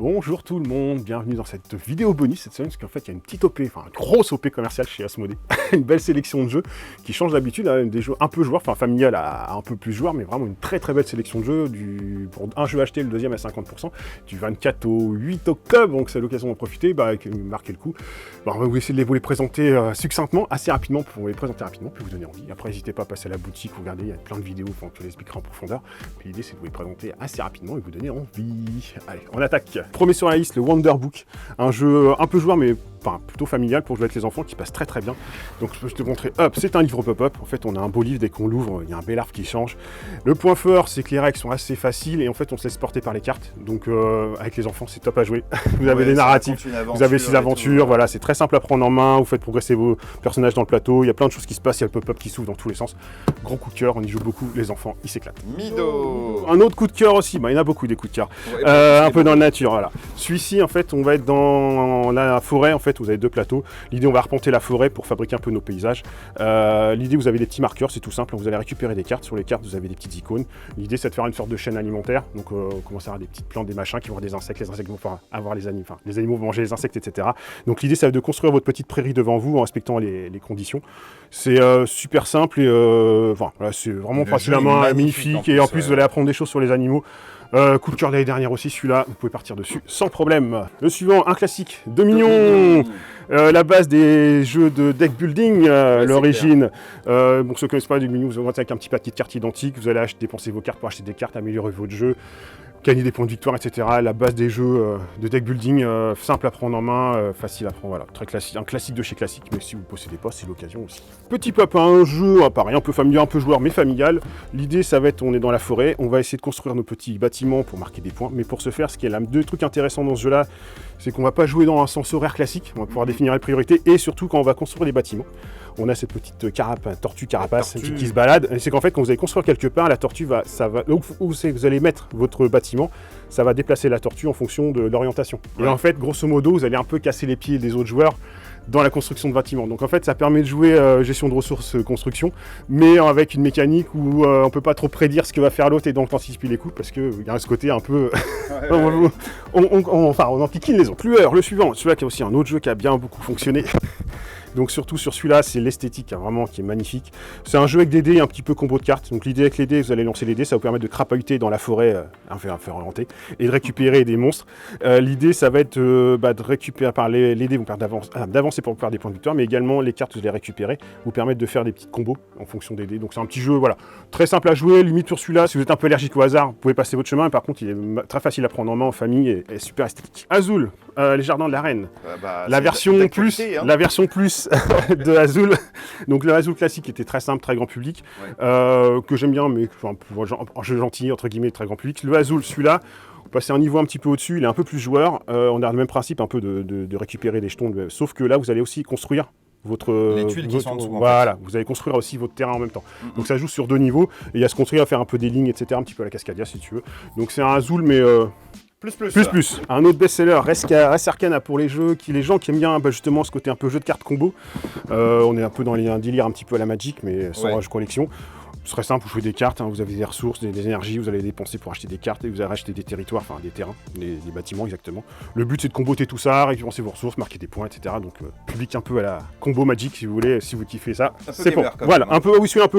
Bonjour tout le monde, bienvenue dans cette vidéo bonus cette semaine, parce qu'en fait il y a une petite OP, enfin une grosse OP commerciale chez Asmodée, une belle sélection de jeux qui change d'habitude, hein, des jeux un peu joueurs, enfin familial à un peu plus joueurs, mais vraiment une très belle sélection de jeux, pour un jeu acheté, le deuxième à 50%, du 24 au 8 octobre, donc c'est l'occasion d'en profiter, marquez le coup. On va essayer de vous les présenter succinctement, assez rapidement, pour vous les présenter rapidement, puis vous donner envie. Après n'hésitez pas à passer à la boutique, regardez, il y a plein de vidéos, on te l'expliquera en profondeur, puis l'idée c'est de vous les présenter assez rapidement et vous donner envie. Allez, on attaque. Premier sur la liste, le Wonder Book, un jeu un peu joueur mais plutôt familial pour jouer avec les enfants qui passe très bien. Donc je te montrer, hop, c'est un livre pop-up, en fait on a un beau livre, dès qu'on l'ouvre, il y a un bel arbre qui change. Le point fort, c'est que les règles sont assez faciles et en fait on se laisse porter par les cartes, donc avec les enfants c'est top à jouer. Vous avez des narratifs, vous avez 6 aventures, voilà, c'est très simple à prendre en main, vous faites progresser vos personnages dans le plateau, il y a plein de choses qui se passent, il y a le pop-up qui s'ouvre dans tous les sens. Gros coup de cœur, on y joue beaucoup, les enfants, ils s'éclatent. Mido. Un autre coup de cœur aussi, il y en a beaucoup des coups de cœur, un peu dans la nature, voilà. Celui-ci en fait on va être dans la forêt, en fait vous avez 2 plateaux. L'idée, on va arpenter la forêt pour fabriquer un peu nos paysages. L'idée, vous avez des petits marqueurs, c'est tout simple. Vous allez récupérer des cartes. Sur les cartes, vous avez des petites icônes. L'idée, c'est de faire une sorte de chaîne alimentaire. Donc, on commence à avoir des petites plantes, des machins qui vont avoir des insectes. Les insectes vont pouvoir avoir les animaux. Enfin, les animaux vont manger les insectes, etc. Donc, l'idée, c'est de construire votre petite prairie devant vous en respectant les conditions. C'est super simple et voilà, c'est vraiment facile à main, magnifique. Et en plus, vous allez apprendre des choses sur les animaux. Coup de cœur de l'année dernière aussi, celui-là, vous pouvez partir dessus sans problème. Le suivant, un classique, Dominion. La base des jeux de deck building, l'origine. Ceux qui ne connaissent pas Dominion, vous allez avec un petit paquet de cartes identiques, vous allez dépenser vos cartes pour acheter des cartes, améliorer votre jeu, gagner des points de victoire, etc. La base des jeux de deck building, simple à prendre en main, facile à prendre, voilà, très classique, un classique de chez classique, mais si vous ne possédez pas, c'est l'occasion aussi. Petit pop, un jeu, pareil, un peu familial, un peu joueur, mais familial. L'idée, ça va être, on est dans la forêt, on va essayer de construire nos petits bâtiments pour marquer des points, mais pour ce faire, ce qui est là, 2 trucs intéressants dans ce jeu-là, c'est qu'on va pas jouer dans un sens horaire classique, on va pouvoir définir les priorités, et surtout quand on va construire des bâtiments, on a cette petite tortue carapace qui se balade, et c'est qu'en fait, quand vous allez construire quelque part, la tortue où vous allez mettre votre bâtiment, ça va déplacer la tortue en fonction de l'orientation. Ouais. Et en fait, grosso modo, vous allez un peu casser les pieds des autres joueurs dans la construction de bâtiments. Donc en fait, ça permet de jouer gestion de ressources, construction, mais avec une mécanique où on peut pas trop prédire ce que va faire l'autre et donc anticiper les coups, parce qu'il y a ce côté un peu... on enquiquine les autres. Le suivant, celui-là qui est aussi un autre jeu qui a bien beaucoup fonctionné. Donc surtout sur celui-là, c'est l'esthétique vraiment qui est magnifique. C'est un jeu avec des dés et un petit peu combo de cartes. Donc l'idée avec les dés, vous allez lancer les dés, ça va vous permettre de crapahuter dans la forêt, un fer orienté, et de récupérer des monstres. L'idée, ça va être de récupérer par les dés, vous permettre d'avancer pour faire des points de victoire, mais également les cartes que vous allez récupérer vous permettent de faire des petites combos en fonction des dés. Donc c'est un petit jeu, voilà, très simple à jouer, limite sur celui-là. Si vous êtes un peu allergique au hasard, vous pouvez passer votre chemin. Par contre, il est très facile à prendre en main en famille et super esthétique. Azul, les jardins de la reine. La version plus de Azul. Donc le Azul classique était très simple, très grand public, que j'aime bien, mais un jeu gentil, entre guillemets, très grand public. Le Azul, celui-là, vous passez un niveau un petit peu au-dessus, il est un peu plus joueur. On a le même principe un peu de récupérer des jetons, sauf que là, vous allez aussi construire les tuiles qui sont en dessous. Voilà, vous allez construire aussi votre terrain en même temps. Donc ça joue sur 2 niveaux, et il y a se construire à faire un peu des lignes, etc., un petit peu à la Cascadia si tu veux. Donc c'est un Azul, mais... Plus. Un autre best-seller, Res Arcana pour les gens qui aiment bien justement ce côté un peu jeu de cartes combo. On est un peu dans un délire un petit peu à la Magic, mais sans rage collection. Ce serait simple, vous jouez des cartes, vous avez des ressources, des énergies, vous allez dépenser pour acheter des cartes et vous allez acheter des territoires, enfin des terrains, des bâtiments exactement. Le but c'est de comboter tout ça, récompenser vos ressources, marquer des points, etc. Donc public un peu à la combo Magic si vous voulez, si vous kiffez ça, c'est bon. Voilà, un peu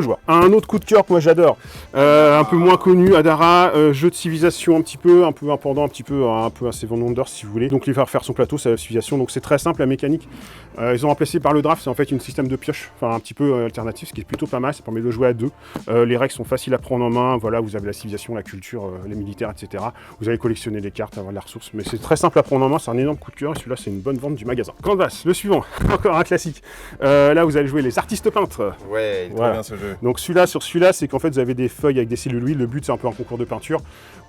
joueur. Un autre coup de cœur que moi j'adore, un peu moins connu, Adara, jeu de civilisation un peu indépendant, un peu Seven Wonders si vous voulez. Donc il va refaire son plateau, sa civilisation, donc c'est très simple la mécanique. Ils ont remplacé par le draft, c'est en fait un système de pioche, enfin un petit peu alternatif, ce qui est plutôt pas mal, ça permet de jouer à 2. Les règles sont faciles à prendre en main, voilà, vous avez la civilisation, la culture, les militaires, etc. Vous allez collectionner les cartes, avoir de la ressource, mais c'est très simple à prendre en main, c'est un énorme coup de cœur, et celui-là c'est une bonne vente du magasin. Canvas, le suivant, encore un classique. Là vous allez jouer les artistes peintres. Ouais, il est trop bien ce jeu. Donc celui-là, c'est qu'en fait vous avez des feuilles avec des celluloïdes, le but c'est un peu un concours de peinture.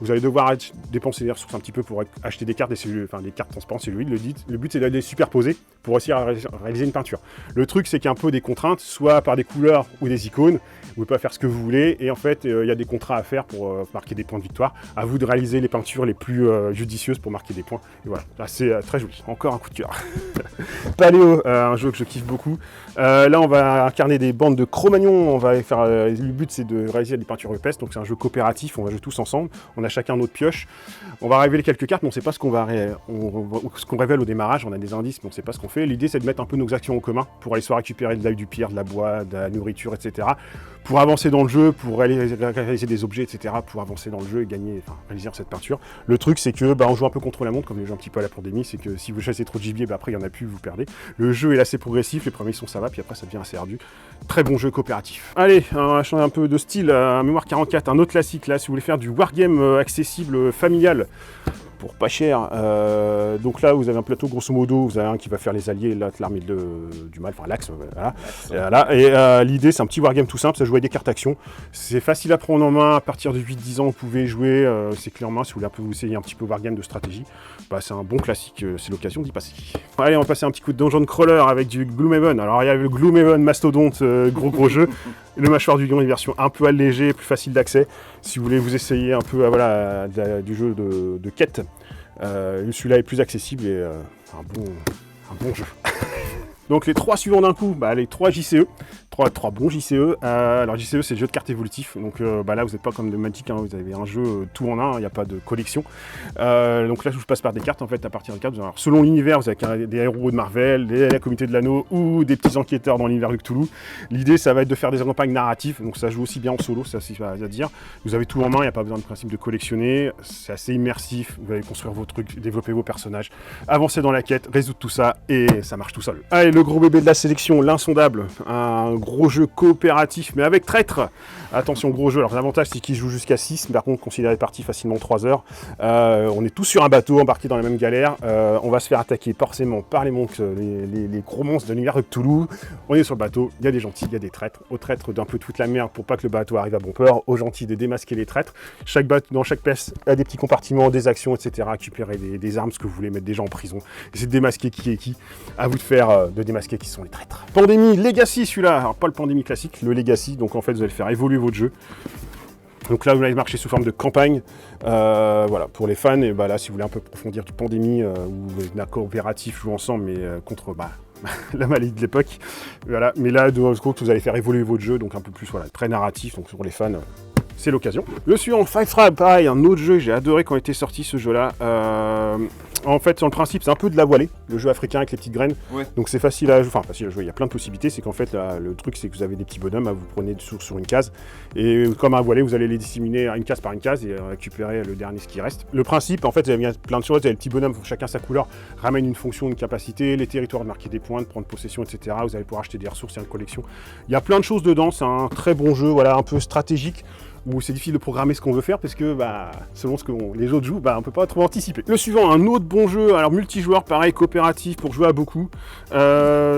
Vous allez devoir dépenser des ressources un petit peu pour acheter des cartes, des cartes transparentes celluloïdes. Le but c'est de les superposer pour réussir à réaliser une peinture. Le truc c'est qu'il y a un peu des contraintes, soit par des couleurs ou des icônes. Vous ne pouvez pas faire ce que vous voulez. Et en fait, il y a des contrats à faire pour marquer des points de victoire. À vous de réaliser les peintures les plus judicieuses pour marquer des points. Et voilà, là, c'est très joli. Encore un coup de cœur. Paléo, un jeu que je kiffe beaucoup. Là, on va incarner des bandes de Cro-Magnon. On va faire. Le but, c'est de réaliser des peintures rupestres. Donc, c'est un jeu coopératif. On va jouer tous ensemble. On a chacun notre pioche. On va révéler quelques cartes, mais on ne sait pas ce qu'on révèle au démarrage. On a des indices, mais on ne sait pas ce qu'on fait. L'idée, c'est de mettre un peu nos actions en commun pour aller soit récupérer de l'œil du pire, de la bois, de la nourriture, etc. Pour avancer dans le jeu, pour réaliser des objets, etc. Pour avancer dans le jeu et gagner, réaliser cette peinture. Le truc, c'est que on joue un peu contre la montre, comme les jeux un petit peu à la pandémie. C'est que si vous chassez trop de gibier, après, il n'y en a plus, vous perdez. Le jeu est assez progressif. Les premiers sons, ça va, puis après, ça devient assez ardu. Très bon jeu coopératif. Allez, on va changer un peu de style. Mémoire 44, un autre classique, là, si vous voulez faire du wargame accessible, familial. Pour pas cher. Donc là, vous avez un plateau, grosso modo, vous avez un qui va faire les alliés, là, l'armée du mal, enfin l'axe, voilà. Et l'idée, c'est un petit wargame tout simple, ça joue avec des cartes actions. C'est facile à prendre en main, à partir de 8-10 ans, vous pouvez jouer, c'est clé en main, si vous voulez un peu vous essayer un petit peu wargame de stratégie. C'est un bon classique, c'est l'occasion d'y passer. Allez, on va passer un petit coup de Dungeon Crawler avec du Gloomhaven. Alors, il y a le Gloomhaven Mastodonte, gros jeu. Et le Mâchoire du Lion, une version un peu allégée, plus facile d'accès. Si vous voulez vous essayer un peu du jeu de quête, celui-là est plus accessible et un bon jeu. Donc les 3 suivants d'un coup, les 3 JCE, 3 bons JCE. Alors JCE, c'est le jeu de cartes évolutif, donc là vous n'êtes pas comme de Magic, vous avez un jeu tout en un, il n'y a pas de collection. Donc là je passe par des cartes en fait, à partir de cartes. Alors, selon l'univers, vous avez des héros de Marvel, la communauté de l'anneau ou des petits enquêteurs dans l'univers de Cthulhu. L'idée ça va être de faire des campagnes narratives, donc ça joue aussi bien en solo, c'est assez à dire. Vous avez tout en main, il n'y a pas besoin de principe de collectionner, c'est assez immersif, vous allez construire vos trucs, développer vos personnages, avancer dans la quête, résoudre tout ça et ça marche tout seul. Allez, le gros bébé de la sélection, l'insondable, un gros jeu coopératif mais avec traître. Attention, gros jeu. Alors l'avantage c'est qu'il joue jusqu'à 6, mais par contre considéré parti facilement 3 heures. On est tous sur un bateau embarqués dans la même galère. On va se faire attaquer forcément par les monstres, les gros monstres de l'univers de Cthulhu. On est sur le bateau, il y a des gentils, il y a des traîtres. Aux traîtres d'un peu toute la merde pour pas que le bateau arrive à bon port. Aux gentils de démasquer les traîtres. Dans chaque pièce, il y a des petits compartiments, des actions, etc. Récupérer des armes, ce que vous voulez, mettre des gens en prison. Essayer de démasquer qui est qui. À vous de faire, de démasquer qui sont les traîtres. Pandémie, Legacy celui-là. Alors pas le Pandémie classique, le Legacy. Donc en fait vous allez faire évoluer votre jeu. Donc là vous allez marcher sous forme de campagne. Voilà, pour les fans, et là si vous voulez un peu approfondir du Pandémie ou un coopératif jouer ensemble mais contre la maladie de l'époque. Voilà. Mais là de l'autre côté vous allez faire évoluer votre jeu, donc un peu plus très narratif, donc pour les fans. C'est l'occasion. Le suivant, Five Tribes, pareil, un autre jeu que j'ai adoré quand était sorti ce jeu-là. En fait, sur le principe, c'est un peu de la voilée, le jeu africain avec les petites graines. Ouais. Donc c'est facile à jouer, il y a plein de possibilités. C'est qu'en fait, le truc, c'est que vous avez des petits bonhommes, vous prenez sur une case. Et comme un voilée, vous allez les disséminer une case par une case et récupérer le dernier ce qui reste. Le principe, en fait, vous avez plein de choses. Vous avez les petits bonhommes, chacun sa couleur, ramène une fonction, une capacité, les territoires de marquer des points, de prendre possession, etc. Vous allez pouvoir acheter des ressources et une collection. Il y a plein de choses dedans, c'est un très bon jeu, un peu stratégique. Où c'est difficile de programmer ce qu'on veut faire parce que selon ce que les autres jouent, on peut pas trop anticiper. Le suivant, un autre bon jeu, alors multijoueur, pareil, coopératif pour jouer à beaucoup.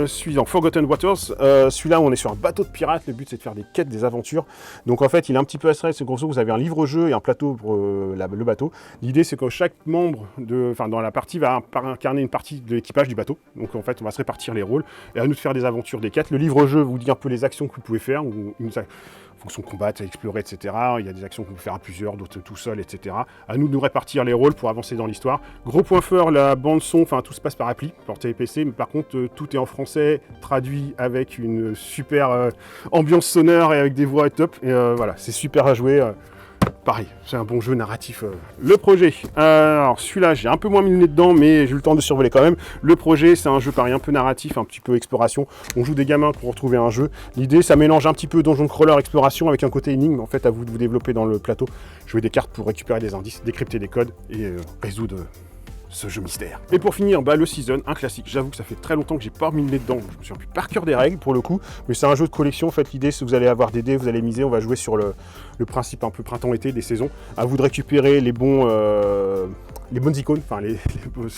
Suivant, Forgotten Waters. Celui-là, on est sur un bateau de pirates. Le but, c'est de faire des quêtes, des aventures. Donc en fait, il est un petit peu abstrait. C'est grosso modo, vous avez un livre-jeu et un plateau pour le bateau. L'idée, c'est que chaque membre dans la partie va incarner une partie de l'équipage du bateau. Donc en fait, on va se répartir les rôles et à nous de faire des aventures, des quêtes. Le livre-jeu vous dit un peu les actions que vous pouvez faire. Fonction de combattre, explorer, etc. Il y a des actions qu'on peut faire à plusieurs, d'autres tout seul, etc. À nous de nous répartir les rôles pour avancer dans l'histoire. Gros point fort, la bande son, tout se passe par appli, portée PC, mais par contre, tout est en français, traduit avec une super ambiance sonore et avec des voix top. Et voilà, c'est super à jouer. Pareil, c'est un bon jeu narratif. Le projet, alors celui-là, j'ai un peu moins mis le nez dedans, mais j'ai eu le temps de survoler quand même. Le projet, c'est un jeu pareil, un peu narratif, un petit peu exploration. On joue des gamins pour retrouver un jeu. L'idée, ça mélange un petit peu donjon crawler, exploration avec un côté énigme. En fait, à vous de vous développer dans le plateau. Jouer des cartes pour récupérer des indices, décrypter des codes et résoudre ce jeu mystère. Et pour finir, le Season, un classique. J'avoue que ça fait très longtemps que j'ai pas mis le nez dedans. Je me suis rappelé par cœur des règles pour le coup, mais c'est un jeu de collection. En fait, l'idée, c'est que vous allez avoir des dés, vous allez miser. On va jouer sur le principe un peu printemps-été des saisons. À vous de récupérer les bons les bonnes icônes, enfin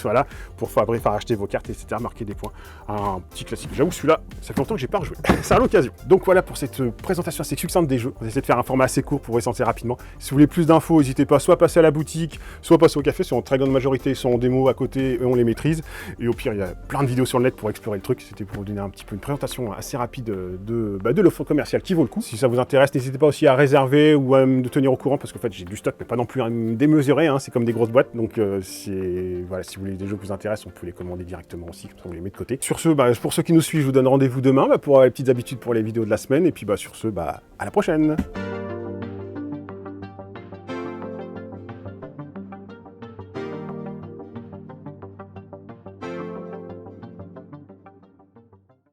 voilà, pour acheter vos cartes, etc., marquer des points. Un petit classique. J'avoue, celui-là, ça fait longtemps que j'ai pas rejoué. C'est à l'occasion. Donc voilà pour cette présentation assez succincte des jeux. On essaie de faire un format assez court pour ressentir rapidement. Si vous voulez plus d'infos, n'hésitez pas soit à passer à la boutique, soit à passer au café. Sur en très grande majorité, ils sont en démo à côté, eux on les maîtrise. Et au pire, il y a plein de vidéos sur le net pour explorer le truc. C'était pour vous donner un petit peu une présentation assez rapide de l'offre commerciale qui vaut le coup. Si ça vous intéresse, n'hésitez pas aussi à réserver ou à me tenir au courant parce qu'en fait j'ai du stock, mais pas non plus démesuré. Hein. C'est comme des grosses boîtes. Donc voilà, si vous voulez des jeux qui vous intéressent, on peut les commander directement aussi, comme ça on les met de côté. Sur ce, pour ceux qui nous suivent, je vous donne rendez-vous demain pour avoir les petites habitudes pour les vidéos de la semaine. Et puis sur ce, à la prochaine.